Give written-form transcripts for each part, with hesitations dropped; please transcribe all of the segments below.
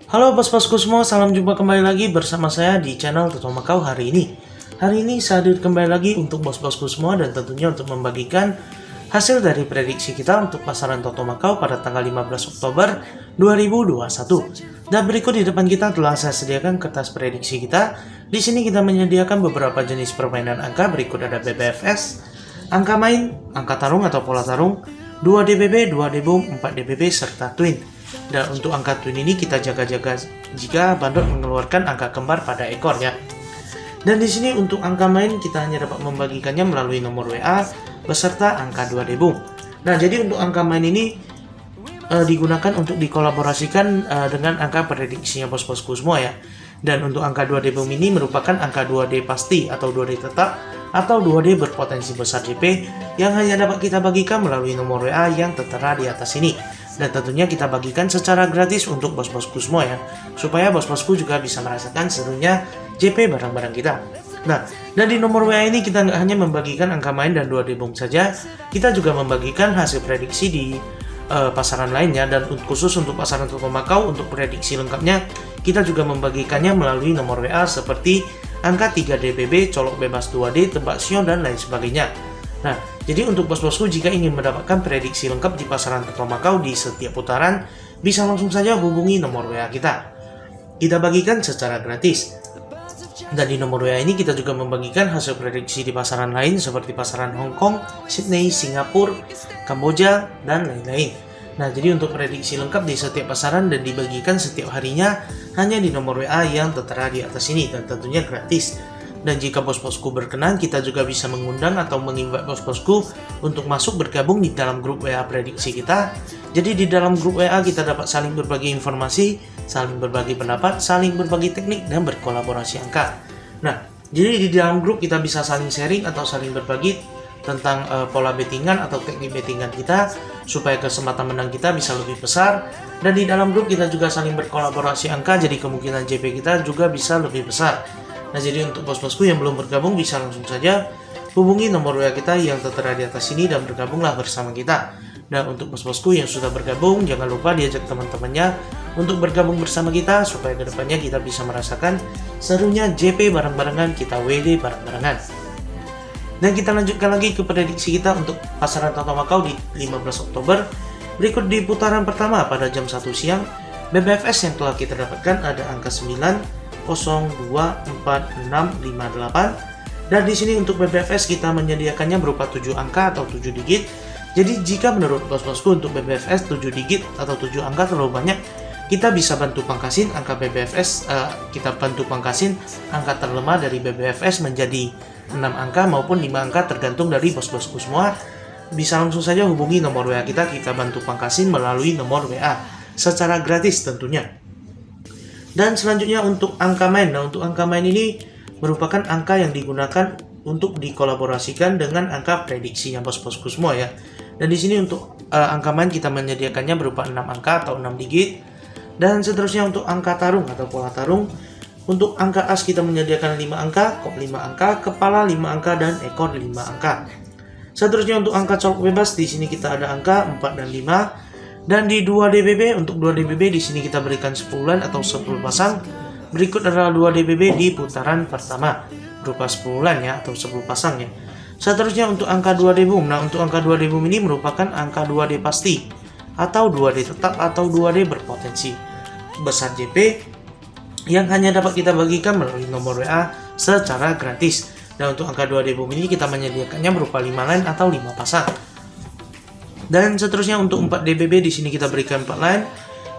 Halo bos-bosku semua, salam jumpa kembali lagi bersama saya di channel Toto Macau hari ini. Hari ini saya hadir kembali lagi untuk bos-bosku semua dan tentunya untuk membagikan hasil dari prediksi kita untuk pasaran Toto Macau pada tanggal 15 Oktober 2021. Dan berikut di depan kita telah saya sediakan kertas prediksi kita. Di sini kita menyediakan beberapa jenis permainan angka, berikut ada BBFS, angka main, angka tarung atau pola tarung, 2DBB, 2D-boom, 4DBB, serta twin. Dan untuk angka twin ini kita jaga-jaga jika bandot mengeluarkan angka kembar pada ekornya. Dan di sini untuk angka main kita hanya dapat membagikannya melalui nomor WA beserta angka 2D-boom. Nah, jadi untuk angka main ini digunakan untuk dikolaborasikan dengan angka prediksinya bos-bosku semua ya. Dan untuk angka 2D-boom ini merupakan angka 2D pasti atau 2D tetap atau 2D berpotensi besar JP yang hanya dapat kita bagikan melalui nomor WA yang tertera di atas ini. Dan tentunya kita bagikan secara gratis untuk bos-bosku semua ya, supaya bos-bosku juga bisa merasakan serunya JP barang-barang kita. Nah, dan di nomor WA ini kita nggak hanya membagikan angka main dan 2D-boom saja, kita juga membagikan hasil prediksi di pasaran lainnya. Dan khusus untuk pasaran Toto Macau, untuk prediksi lengkapnya kita juga membagikannya melalui nomor WA seperti angka 3DBB, colok bebas 2D, tebak sio, dan lain sebagainya. Nah, jadi untuk bos-bosku jika ingin mendapatkan prediksi lengkap di pasaran Toto Macau di setiap putaran, bisa langsung saja hubungi nomor WA kita. Kita bagikan secara gratis. Dan di nomor WA ini kita juga membagikan hasil prediksi di pasaran lain seperti pasaran Hong Kong, Sydney, Singapura, Kamboja, dan lain-lain. Nah, jadi untuk prediksi lengkap di setiap pasaran dan dibagikan setiap harinya hanya di nomor WA yang tertera di atas ini dan tentunya gratis. Dan jika bos-bosku berkenan, kita juga bisa mengundang atau menginvite bos-bosku untuk masuk bergabung di dalam grup WA prediksi kita. Jadi di dalam grup WA kita dapat saling berbagi informasi, saling berbagi pendapat, saling berbagi teknik, dan berkolaborasi angka. Nah, jadi di dalam grup kita bisa saling sharing atau saling berbagi tentang pola bettingan atau teknik bettingan kita supaya kesempatan menang kita bisa lebih besar. Dan di dalam grup kita juga saling berkolaborasi angka, jadi kemungkinan JP kita juga bisa lebih besar. Nah, jadi untuk bos-bosku yang belum bergabung bisa langsung saja hubungi nomor WA kita yang tertera di atas sini dan bergabunglah bersama kita. Dan untuk bos-bosku yang sudah bergabung, jangan lupa diajak teman-temannya untuk bergabung bersama kita supaya kedepannya kita bisa merasakan serunya JP bareng-barengan, kita WD bareng-barengan. Dan kita lanjutkan lagi ke prediksi kita untuk pasaran Toto Macau di 15 Oktober. Berikut di putaran pertama pada jam 1 siang, BBFS yang telah kita dapatkan ada angka 9, 0, 2, 4, 6, 5, 8. Dan di sini untuk BBFS kita menyediakannya berupa 7 angka atau 7 digit. Jadi jika menurut bos-bosku untuk BBFS 7 digit atau 7 angka terlalu banyak, kita bisa bantu pangkasin angka BBFS, kita bantu pangkasin angka terlemah dari BBFS menjadi 6 angka maupun 5 angka tergantung dari bos-bosku semua. Bisa langsung saja hubungi nomor WA kita bantu pangkasin melalui nomor WA secara gratis tentunya. Dan selanjutnya untuk angka main. Nah, untuk angka main ini merupakan angka yang digunakan untuk dikolaborasikan dengan angka prediksinya bos-bosku semua ya. Dan di sini untuk angka main kita menyediakannya berupa 6 angka atau 6 digit. Dan seterusnya untuk angka tarung atau pola tarung. Untuk angka as kita menyediakan 5 angka, kop 5 angka, kepala 5 angka, dan ekor 5 angka. Seterusnya untuk angka colok bebas, di sini kita ada angka 4 dan 5. Dan di 2DBB, untuk 2DBB di sini kita berikan 10 atau 10 pasang. Berikut adalah 2DBB di putaran pertama berupa 10 ya atau 10 pasang ya. Seterusnya untuk angka 2D-boom. Nah, untuk angka 2D-boom ini merupakan angka 2D pasti atau 2D tetap atau 2D berpotensi besar JP yang hanya dapat kita bagikan melalui nomor WA secara gratis. Dan untuk angka 2D-boom ini kita menyediakannya berupa 5 line atau 5 pasang. Dan seterusnya untuk 4DBB di sini kita berikan 4 line.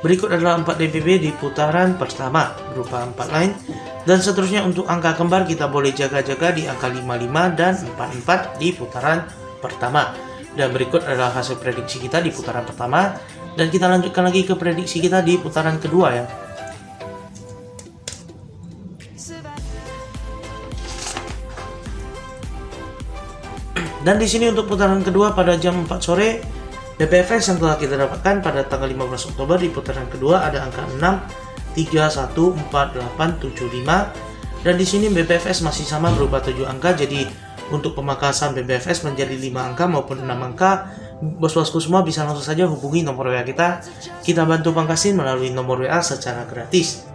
Berikut adalah 4DBB di putaran pertama berupa 4 line. Dan seterusnya untuk angka kembar kita boleh jaga-jaga di angka 55 dan 44 di putaran pertama. Dan berikut adalah hasil prediksi kita di putaran pertama. Dan kita lanjutkan lagi ke prediksi kita di putaran kedua ya. Dan di sini untuk putaran kedua pada jam 4 sore, BBFS yang telah kita dapatkan pada tanggal 15 Oktober di putaran kedua ada angka 6, 3, 1, 4, 8, 7, 5. Dan di sini BBFS masih sama berupa 7 angka, jadi untuk pemangkasan BBFS menjadi 5 angka maupun 6 angka bos-bosku semua bisa langsung saja hubungi nomor WA kita. Kita bantu pangkasin melalui nomor WA secara gratis.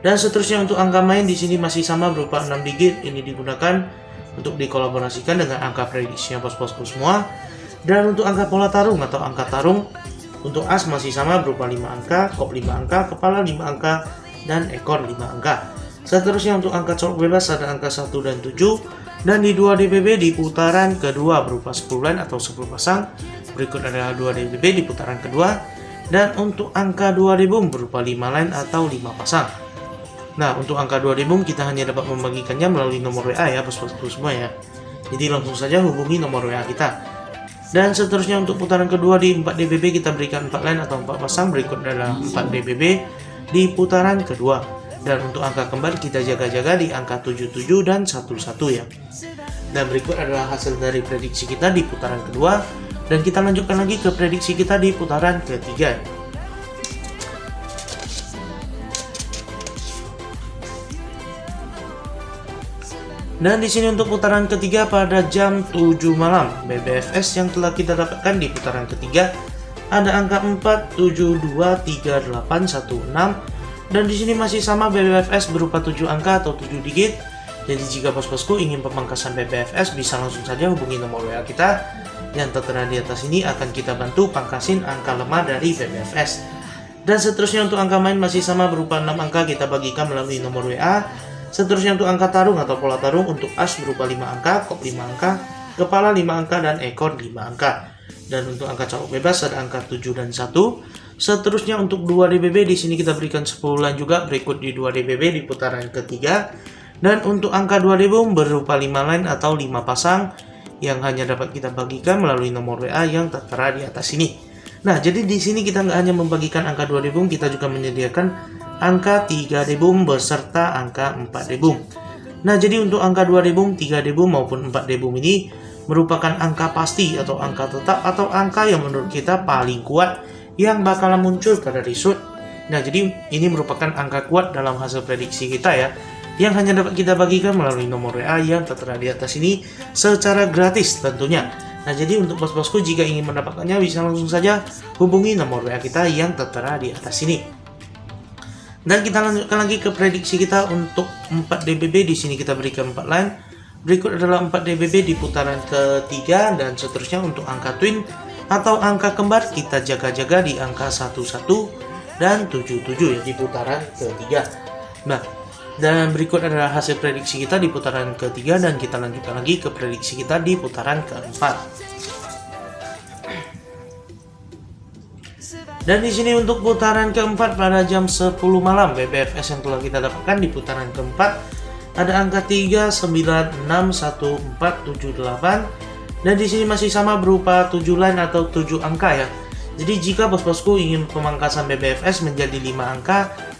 Dan seterusnya untuk angka main di sini masih sama berupa 6 digit. Ini digunakan untuk dikolaborasikan dengan angka prediksinya bos-bosku semua. Dan untuk angka pola tarung atau angka tarung untuk as masih sama berupa 5 angka, kop 5 angka, kepala 5 angka, dan ekor 5 angka. Seterusnya untuk angka colok bebas ada angka 1 dan 7. Dan di 2 DBB di putaran kedua berupa 10 line atau 10 pasang. Berikut adalah 2 DBB di putaran kedua. Dan untuk angka 2 debung berupa 5 line atau 5 pasang. Nah, untuk angka 2 debung kita hanya dapat membagikannya melalui nomor WA ya bos-bosku semua ya. Jadi langsung saja hubungi nomor WA kita. Dan seterusnya untuk putaran kedua di 4 DBB kita berikan 4 line atau 4 pasang. Berikut adalah 4 DBB di putaran kedua. Dan untuk angka kembar kita jaga-jaga di angka 77 dan 11 ya. Dan berikut adalah hasil dari prediksi kita di putaran kedua. Dan kita lanjutkan lagi ke prediksi kita di putaran ketiga. Dan di sini untuk putaran ketiga pada jam 7 malam, BBFS yang telah kita dapatkan di putaran ketiga ada angka 4, 7, 2, 3, 8, 1, 6. Dan di sini masih sama BBFS berupa 7 angka atau 7 digit. Jadi jika bos-bosku ingin pemangkasan BBFS bisa langsung saja hubungi nomor WA kita yang tertera di atas ini, akan kita bantu pangkasin angka lemah dari BBFS. Dan seterusnya untuk angka main masih sama berupa 6 angka, kita bagikan melalui nomor WA. Seterusnya untuk angka tarung atau pola tarung untuk as berupa 5 angka, kop 5 angka, kepala 5 angka, dan ekor 5 angka. Dan untuk angka colok bebas ada angka 7 dan 1. Seterusnya untuk 2 DBB di sini kita berikan 10 line juga, berikut di 2 DBB di putaran ketiga. Dan untuk angka 2 debung berupa 5 line atau 5 pasang yang hanya dapat kita bagikan melalui nomor WA yang tertera di atas ini. Nah, jadi di sini kita nggak hanya membagikan angka 2 debung, kita juga menyediakan angka 3 debung beserta angka 4 debung. Nah, jadi untuk angka 2 debung, 3 debung maupun 4 debung ini merupakan angka pasti atau angka tetap atau angka yang menurut kita paling kuat yang bakalan muncul pada result. Nah, jadi ini merupakan angka kuat dalam hasil prediksi kita ya, yang hanya dapat kita bagikan melalui nomor WA yang tertera di atas ini secara gratis tentunya. Nah, jadi untuk bos-bosku jika ingin mendapatkannya bisa langsung saja hubungi nomor WA kita yang tertera di atas ini. Dan kita lanjutkan lagi ke prediksi kita untuk 4 DBB. Di sini kita berikan 4 line. Berikut adalah 4 DBB di putaran ketiga dan seterusnya untuk angka twin atau angka kembar kita jaga-jaga di angka 11 dan 77 ya di putaran ketiga. Nah, dan berikut adalah hasil prediksi kita di putaran ketiga dan kita lanjutkan lagi ke prediksi kita di putaran keempat. Dan di sini untuk putaran keempat pada jam 10 malam BBFS yang telah kita dapatkan di putaran keempat ada angka 3, 9, 6, 1, 4, 7, 8. Dan di sini masih sama berupa 7 line atau 7 angka ya. Jadi jika bos-bosku ingin pemangkasan BBFS menjadi 5 angka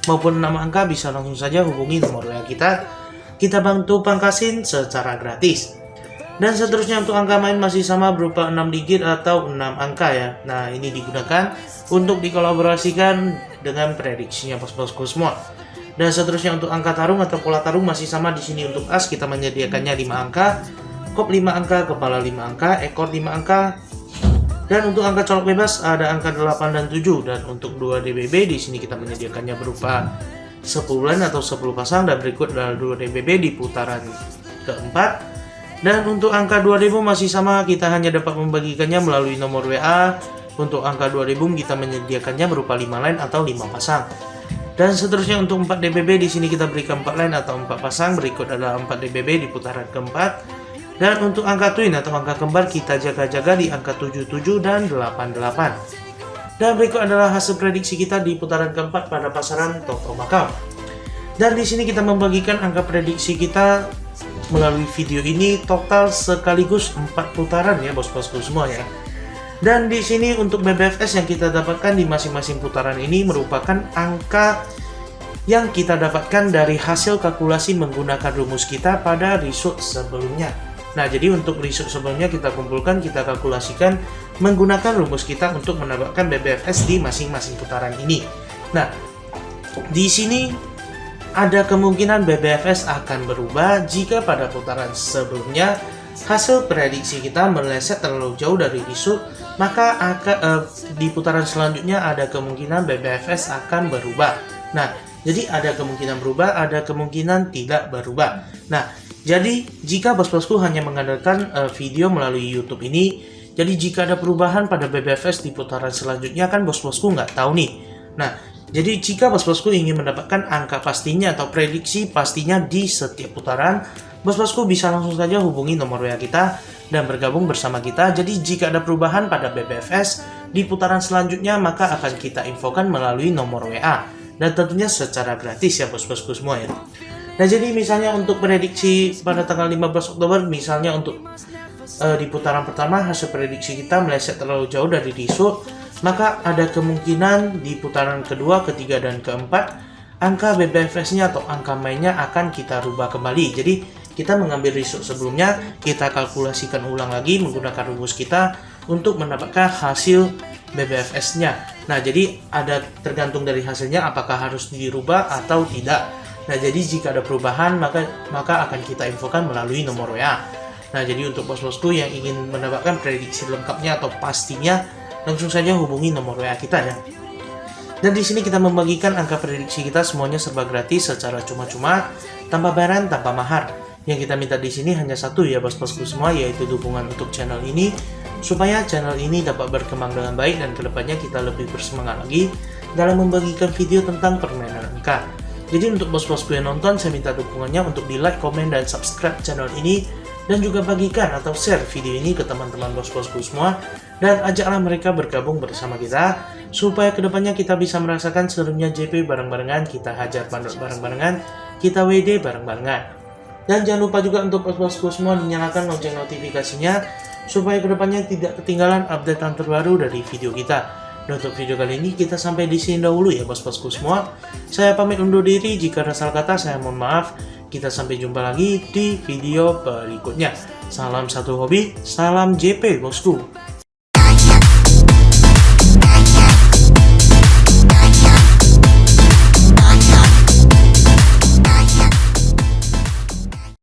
maupun 6 angka bisa langsung saja hubungi nomor WA kita. Kita bantu pangkasin secara gratis. Dan seterusnya untuk angka main masih sama berupa 6 digit atau 6 angka ya. Nah, ini digunakan untuk dikolaborasikan dengan prediksinya bos-bosku semua. Dan seterusnya untuk angka tarung atau pola tarung masih sama di sini untuk as kita menyediakannya 5 angka, kop 5 angka, kepala 5 angka, ekor 5 angka. Dan untuk angka colok bebas ada angka 8 dan 7 dan untuk 2 DBB di sini kita menyediakannya berupa 10 line atau 10 pasang dan berikut adalah 2 DBB di putaran keempat. Dan untuk angka 2 debung masih sama, kita hanya dapat membagikannya melalui nomor WA. Untuk angka 2 debung kita menyediakannya berupa 5 line atau 5 pasang. Dan seterusnya untuk 4 DBB di sini kita berikan 4 line atau 4 pasang, berikut adalah 4 DBB di putaran keempat. Dan untuk angka twin atau angka kembar kita jaga-jaga di angka 77 dan 88. Dan berikut adalah hasil prediksi kita di putaran keempat pada pasaran Toto Macau. Dan di sini kita membagikan angka prediksi kita melalui video ini total sekaligus 4 putaran ya bos-bosku semua ya. Dan di sini untuk BBFS yang kita dapatkan di masing-masing putaran ini merupakan angka yang kita dapatkan dari hasil kalkulasi menggunakan rumus kita pada result sebelumnya. Nah, jadi untuk result sebelumnya kita kumpulkan, kita kalkulasikan menggunakan rumus kita untuk mendapatkan BBFS di masing-masing putaran ini. Nah, di sini ada kemungkinan BBFS akan berubah jika pada putaran sebelumnya hasil prediksi kita meleset terlalu jauh dari result maka di putaran selanjutnya ada kemungkinan BBFS akan berubah. Nah, jadi ada kemungkinan berubah, ada kemungkinan tidak berubah. Nah, jadi jika bos-bosku hanya mengandalkan video melalui YouTube ini, jadi jika ada perubahan pada BBFS di putaran selanjutnya kan bos-bosku nggak tahu nih. Nah, jadi jika bos-bosku ingin mendapatkan angka pastinya atau prediksi pastinya di setiap putaran, bos-bosku bisa langsung saja hubungi nomor WA kita dan bergabung bersama kita. Jadi jika ada perubahan pada BBFS di putaran selanjutnya, maka akan kita infokan melalui nomor WA. Dan tentunya secara gratis ya bos-bosku semua ya. Nah, jadi misalnya untuk prediksi pada tanggal 15 Oktober, misalnya untuk di putaran pertama hasil prediksi kita meleset terlalu jauh dari result, maka ada kemungkinan di putaran kedua, ketiga, dan keempat angka BBFS-nya atau angka mainnya akan kita rubah kembali. Jadi kita mengambil result sebelumnya, kita kalkulasikan ulang lagi menggunakan rumus kita untuk mendapatkan hasil BBFS-nya. Nah, jadi ada tergantung dari hasilnya apakah harus dirubah atau tidak. Nah, jadi jika ada perubahan maka akan kita infokan melalui nomor WA. Nah, jadi untuk bos-bosku yang ingin mendapatkan prediksi lengkapnya atau pastinya, langsung saja hubungi nomor WA kita ya. Dan di sini kita membagikan angka prediksi kita semuanya serba gratis secara cuma-cuma, tanpa bayaran, tanpa mahar. Yang kita minta di sini hanya satu ya bos-bosku semua, yaitu dukungan untuk channel ini supaya channel ini dapat berkembang dengan baik dan kedepannya kita lebih bersemangat lagi dalam membagikan video tentang permainan angka. Jadi untuk bos-bosku yang nonton, saya minta dukungannya untuk di like, komen, dan subscribe channel ini, dan juga bagikan atau share video ini ke teman-teman bos-bosku semua, dan ajaklah mereka bergabung bersama kita supaya kedepannya kita bisa merasakan serunya JP bareng-barengan, kita hajar bandot bareng-barengan, kita WD bareng-barengan. Dan jangan lupa juga untuk bos-bosku semua dinyalakan lonceng notifikasinya supaya kedepannya tidak ketinggalan updatean terbaru dari video kita. Dan untuk video kali ini kita sampai di sini dahulu ya bos-bosku semua. Saya pamit undur diri, jika ada salah kata saya mohon maaf. Kita sampai jumpa lagi di video berikutnya. Salam satu hobi, salam JP bosku.